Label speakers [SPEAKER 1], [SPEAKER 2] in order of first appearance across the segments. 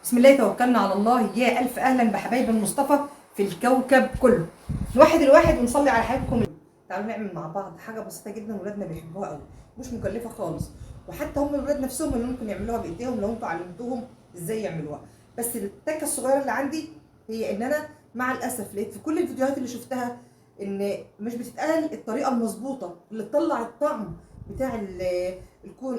[SPEAKER 1] بسم الله توكلنا على الله. يا ألف أهلا بحبايب المصطفى في الكوكب كله. نوحد الواحد ونصلي على حبيبكم. تعالوا نعمل مع بعض حاجة بسيطة جدا ولادنا بيحبوها قوي، مش مكلفة خالص، وحتى هم الولاد نفسهم اللي ممكن يعملوها بإيديهم لو انتوا علمتوهم ازاي يعملوها. بس التكة الصغيرة اللي عندي هي ان انا مع الأسف لقيت في كل الفيديوهات اللي شفتها ان مش بتتقال الطريقة المظبوطة اللي تطلع الطعم بتاع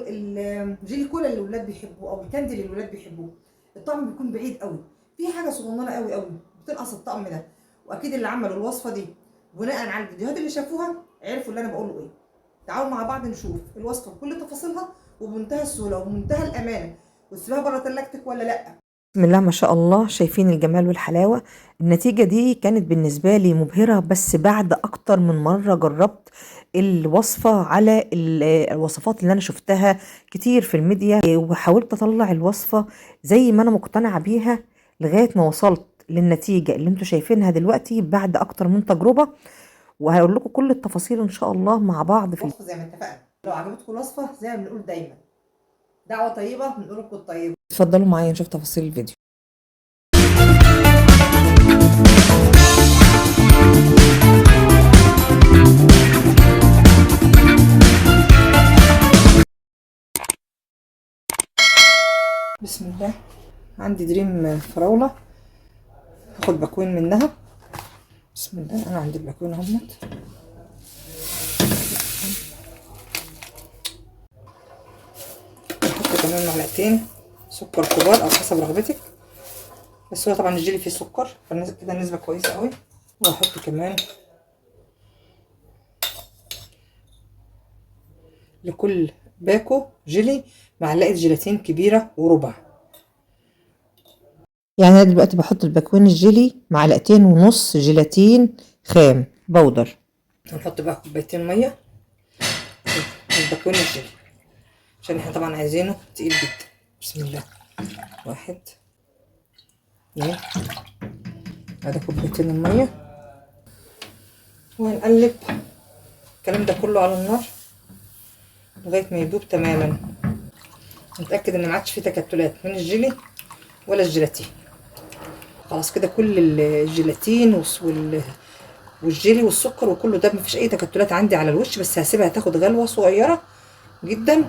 [SPEAKER 1] الجيلي كولا اللي الولاد بيحبوه او الكاندي اللي الولاد بيحبوه. الطعم بيكون بعيد قوي، في حاجه صغننه قوي قوي بتنقص الطعم ده. واكيد اللي عملوا الوصفه دي بناء على الفيديوهات اللي شافوها عرفوا اللي انا بقوله ايه. تعالوا مع بعض نشوف الوصفه بكل تفاصيلها وبمنتهى السهوله وبمنتهى الامانه. وتسيبها بره تلاجتك ولا لا.
[SPEAKER 2] بسم الله ما شاء الله، شايفين الجمال والحلاوة. النتيجة دي كانت بالنسبة لي مبهرة، بس بعد أكتر من مرة جربت الوصفة على الوصفات اللي أنا شفتها كتير في الميديا، وحاولت أطلع الوصفة زي ما أنا مقتنعة بيها لغاية ما وصلت للنتيجة اللي انتوا شايفينها دلوقتي بعد أكتر من تجربة. وهقول لكم كل التفاصيل إن شاء الله مع بعض في
[SPEAKER 1] الوصفه زي ما اتفقنا، لو عجبتكم الوصفه زي ما بنقول دايما دعوه طيبه من قلوبكم الطيبه.
[SPEAKER 2] اتفضلوا معايا نشوف تفاصيل الفيديو.
[SPEAKER 1] بسم الله. عندي دريم فراوله، هاخد باكوين منها. بسم الله. انا عندي الباكوين اهمت. هحط كمان معلقتين سكر كبار او حسب رغبتك، بس هو طبعا الجيلي فيه سكر كده النسبه كويسه قوي. وهحط كمان لكل باكو جيلي معلقه جيلاتين كبيره وربع.
[SPEAKER 2] يعني انا دلوقتي بحط الباكوين الجيلي معلقتين ونص جيلاتين خام بودر.
[SPEAKER 1] هنحط بقى كوبايتين ميه في الباكوين الجيلي عشان احنا طبعا عايزينه تقيل جدا. بسم الله. 1 2 ادي كوبايتين الميه، وهنقلب الكلام ده كله على النار لغايه ما يدوب تماما. نتاكد ان ما عادش فيه تكتلات من الجيلي ولا الجيلاتين. خلاص كده كل الجيلاتين والجيلي والسكر وكله ده مفيش اي تكتلات عندي على الوش، بس هسيبها تاخد غلوه صغيره جدا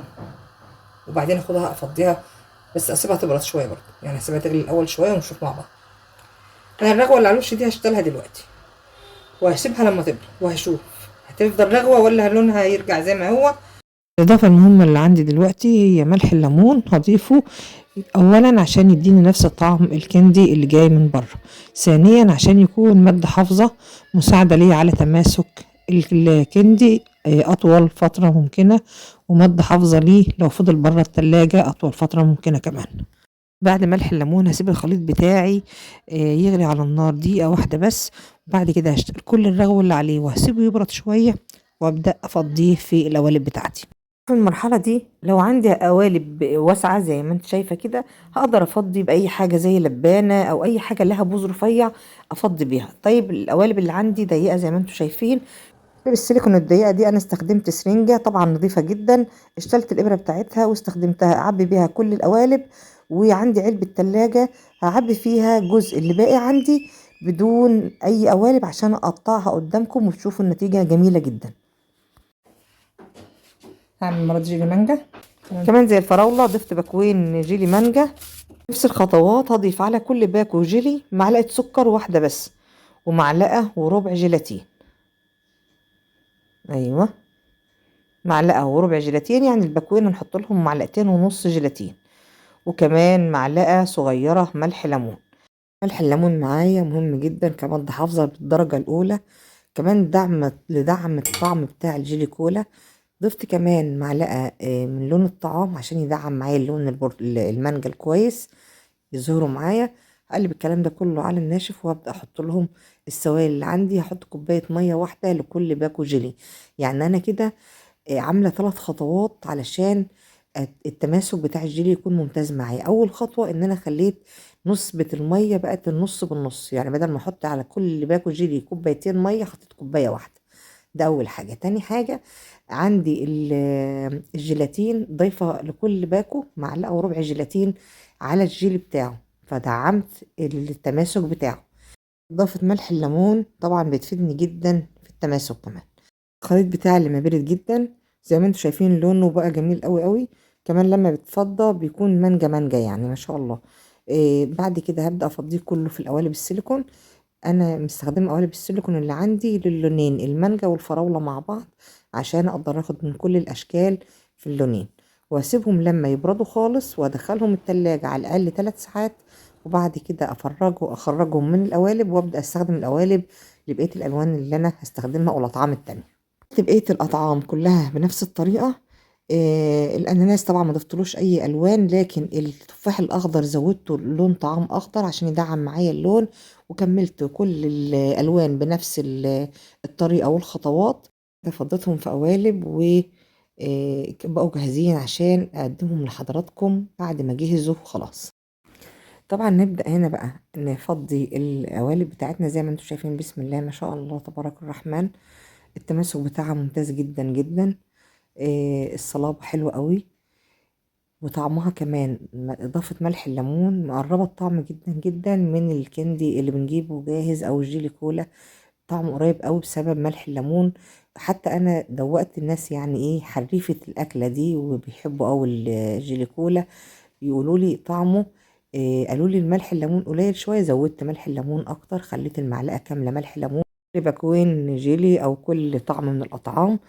[SPEAKER 1] وبعدين اخدها افضيها، بس اسيبها تبرد شويه برضه، يعني هسيبها تغلي الاول شويه ونشوف مع بعض. انا الرغوه اللي على الوش دي هشتغلها دلوقتي وهسيبها لما تبرد وهشوف هتفضل رغوه ولا لونها هيرجع زي ما هو.
[SPEAKER 2] الإضافة المهمة اللي عندي دلوقتي هي ملح الليمون، هضيفه أولا عشان يديني نفس طعم الكندي اللي جاي من بره، ثانيا عشان يكون مادة حافظة مساعدة لي على تماسك الكندي أطول فترة ممكنة، ومادة حافظة ليه لو فضل بره التلاجة أطول فترة ممكنة كمان. بعد ملح الليمون هسيب الخليط بتاعي يغلي على النار دقيقة واحدة بس، وبعد كده هشتغل كل الرغوة اللي عليه وهسيبه يبرد شوية وابدأ افضيه في القوالب بتاعتي. في المرحلة دي لو عندي قوالب واسعة زي ما انت شايفة كده هقدر افضي بأي حاجة زي لبانة او اي حاجة لها بوز رفيع افضي بيها. طيب القوالب اللي عندي ضيقة زي ما انتم شايفين، بالسيليكون الضيقة دي انا استخدمت سرنجة طبعا نظيفة جدا، اشتلت الابرة بتاعتها واستخدمتها اعبي بيها كل القوالب. وعندي علبة تلاجة هعبي فيها الجزء اللي باقي عندي بدون اي قوالب عشان اقطعها قدامكم وتشوفوا النتيجة جميلة جدا.
[SPEAKER 1] هعمل مرة جيلي مانجا
[SPEAKER 2] كمان زي الفراولة ضفت باكوين جيلي مانجا. نفس الخطوات هضيف على كل باكو جيلي معلقة سكر واحدة بس ومعلقة وربع جيلاتين. ايوه، معلقة وربع جيلاتين، يعني الباكوين هنحط لهم معلقتين ونص جيلاتين، وكمان معلقة صغيرة ملح ليمون. ملح الليمون معايا مهم جدا كمادة حافظة بالدرجة الأولى، كمان لدعم الطعم بتاع الجيلي كولا. ضفت كمان معلقة من لون الطعام عشان يدعم معايا اللون المانجا الكويس يظهروا معايا. اقلب الكلام ده كله على الناشف وابدا احط لهم السوائل اللي عندي. هحط كوبايه ميه واحده لكل باكو جيلي، يعني انا كده عامله 3 خطوات علشان التماسك بتاع الجيلي يكون ممتاز معايا. اول خطوه ان انا خليت نسبه الميه بقت النص بالنص، يعني بدل ما احط على كل باكو جيلي كوبايتين ميه حطيت كوبايه واحده. ده اول حاجه. تاني حاجه عندي الجيلاتين ضيفه لكل باكو معلقه وربع جيلاتين على الجيلي بتاعه، فدعمت التماسك بتاعه. اضافة ملح الليمون طبعا بتفيدني جدا في التماسك كمان. الخليط بتاعي اللي ما بارد جدا زي ما انتم شايفين لونه بقى جميل قوي قوي، كمان لما بيتفضى بيكون مانجا مانجا يعني ما شاء الله. بعد كده هبدأ افضيه كله في القوالب السيليكون. انا مستخدمه قوالب السيليكون اللي عندي للونين المانجا والفراولة مع بعض، عشان اقدر اخد من كل الاشكال في اللونين، واسيبهم لما يبردوا خالص وادخلهم التلاجة على الاقل 3 ساعات، وبعد كده اخرجهم من القوالب وابدا استخدم القوالب لبقيه الالوان اللي انا هستخدمها والاطعام التانية. بقيه الاطعام كلها بنفس الطريقه. الاناناس طبعا ما ضفتلوش اي الوان، لكن التفاح الاخضر زودته لون طعام اخضر عشان يدعم معايا اللون، وكملت كل الالوان بنفس الطريقه والخطوات. فضيتهم في قوالب وبقوا جاهزين عشان اقدمهم لحضراتكم بعد ما جهزوا خلاص. طبعا نبدأ هنا بقى نفضي القوالب بتاعتنا زي ما انتم شايفين. بسم الله ما شاء الله تبارك الرحمن، التماسك بتاعها ممتاز جدا جدا. الصلابة حلوة قوي، وطعمها كمان إضافة ملح الليمون مقربة الطعم جدا جدا من الكندي اللي بنجيبه جاهز أو الجيلي كولا. طعمه قريب قوي بسبب ملح الليمون. حتى أنا دوقت الناس يعني إيه حريفة الأكلة دي وبيحبوا أوي الجيلي كولا، يقولوا لي طعمه قالوا لي الملح الليمون قليل شوية، زودت ملح الليمون أكتر، خليت المعلقة كاملة ملح ليمون بكوين جيلي أو كل طعم من الأطعام.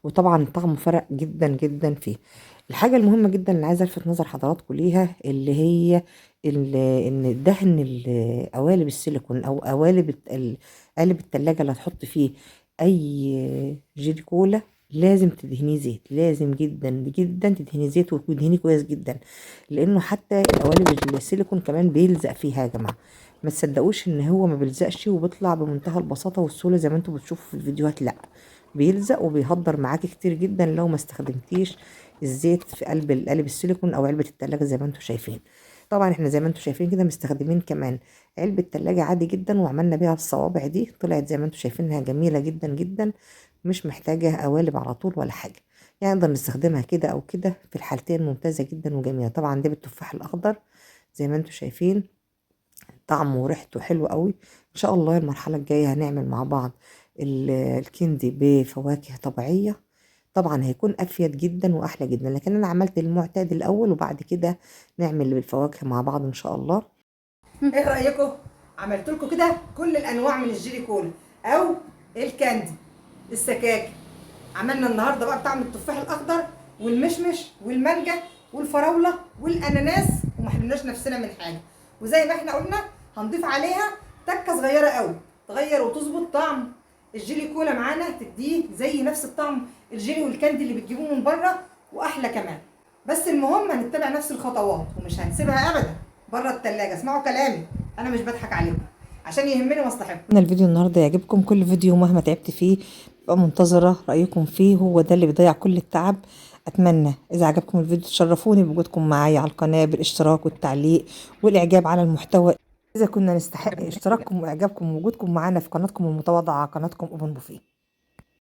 [SPEAKER 2] وطبعا طعمه فرق جدا جدا فيه. الحاجة المهمة جدا اللي عايزة الفت نظر حضراتكم ليها اللي هي ان دهن قوالب السيليكون او قالب التلاجة اللي هتحط فيه اي جيلي كولا لازم تدهنيه زيت، لازم جدا جدا تدهنيه زيت وتدهنيه كويس جدا، لانه حتى القوالب السيليكون كمان بيلزق فيها يا جماعة. ما تصدقوش ان هو ما بيلزقش وبيطلع بمنتهى البساطة والسهولة زي ما انتم بتشوفوا في الفيديوهات، لا بيلزق وبيهدر معاكي كتير جدا لو ما استخدمتيش الزيت في قلب القالب السيليكون او علبة التلاجة زي ما انتم شايفين. طبعا احنا زي ما انتم شايفين كده مستخدمين كمان علبة تلاجة عادي جدا، وعملنا بيها الصوابع دي طلعت زي ما انتم شايفينها جميلة جدا جدا، مش محتاجة قوالب على طول ولا حاجة، يعني نقدر نستخدمها كده او كده في الحالتين ممتازة جدا وجميلة. طبعا دي بالتفاح الاخضر زي ما انتم شايفين طعمه وريحته حلو قوي. ان شاء الله المرحلة الجاية هنعمل مع بعض الكندي بفواكه طبيعية، طبعا هيكون افيد جدا واحلى جدا، لكن انا عملت المعتاد الاول وبعد كده نعمل بالفواكه مع بعض ان شاء الله.
[SPEAKER 1] ايه رايكم؟ عملت لكم كده كل الانواع من الجيلي كولا او الكاندي السكاكي. عملنا النهارده بقى بطعم التفاح الاخضر والمشمش والمانجا والفراوله والاناناس، وما حرمناش نفسنا من حاجه. وزي ما احنا قلنا هنضيف عليها تكه صغيره قوي تغير وتظبط طعم الجيلي كولا معانا، تديه زي نفس الطعم الجيلي والكاندي اللي بتجيبوه من بره واحلى كمان. بس المهم هنتبع نفس الخطوات ومش هنسيبها ابدا بره التلاجة. اسمعوا كلامي، انا مش بضحك عليكم عشان يهمني مصلحتكم.
[SPEAKER 2] انا الفيديو النهارده يعجبكم، كل فيديو مهما تعبت فيه ببقى منتظره رايكم فيه، هو ده اللي بيضيع كل التعب. اتمنى اذا عجبكم الفيديو تشرفوني بوجودكم معايا على القناه بالاشتراك والتعليق والاعجاب على المحتوى. اذا كنا نستحق اشتراككم واعجابكم ووجودكم معانا في قناتكم المتواضعه قناتكم اوبن بوفيه.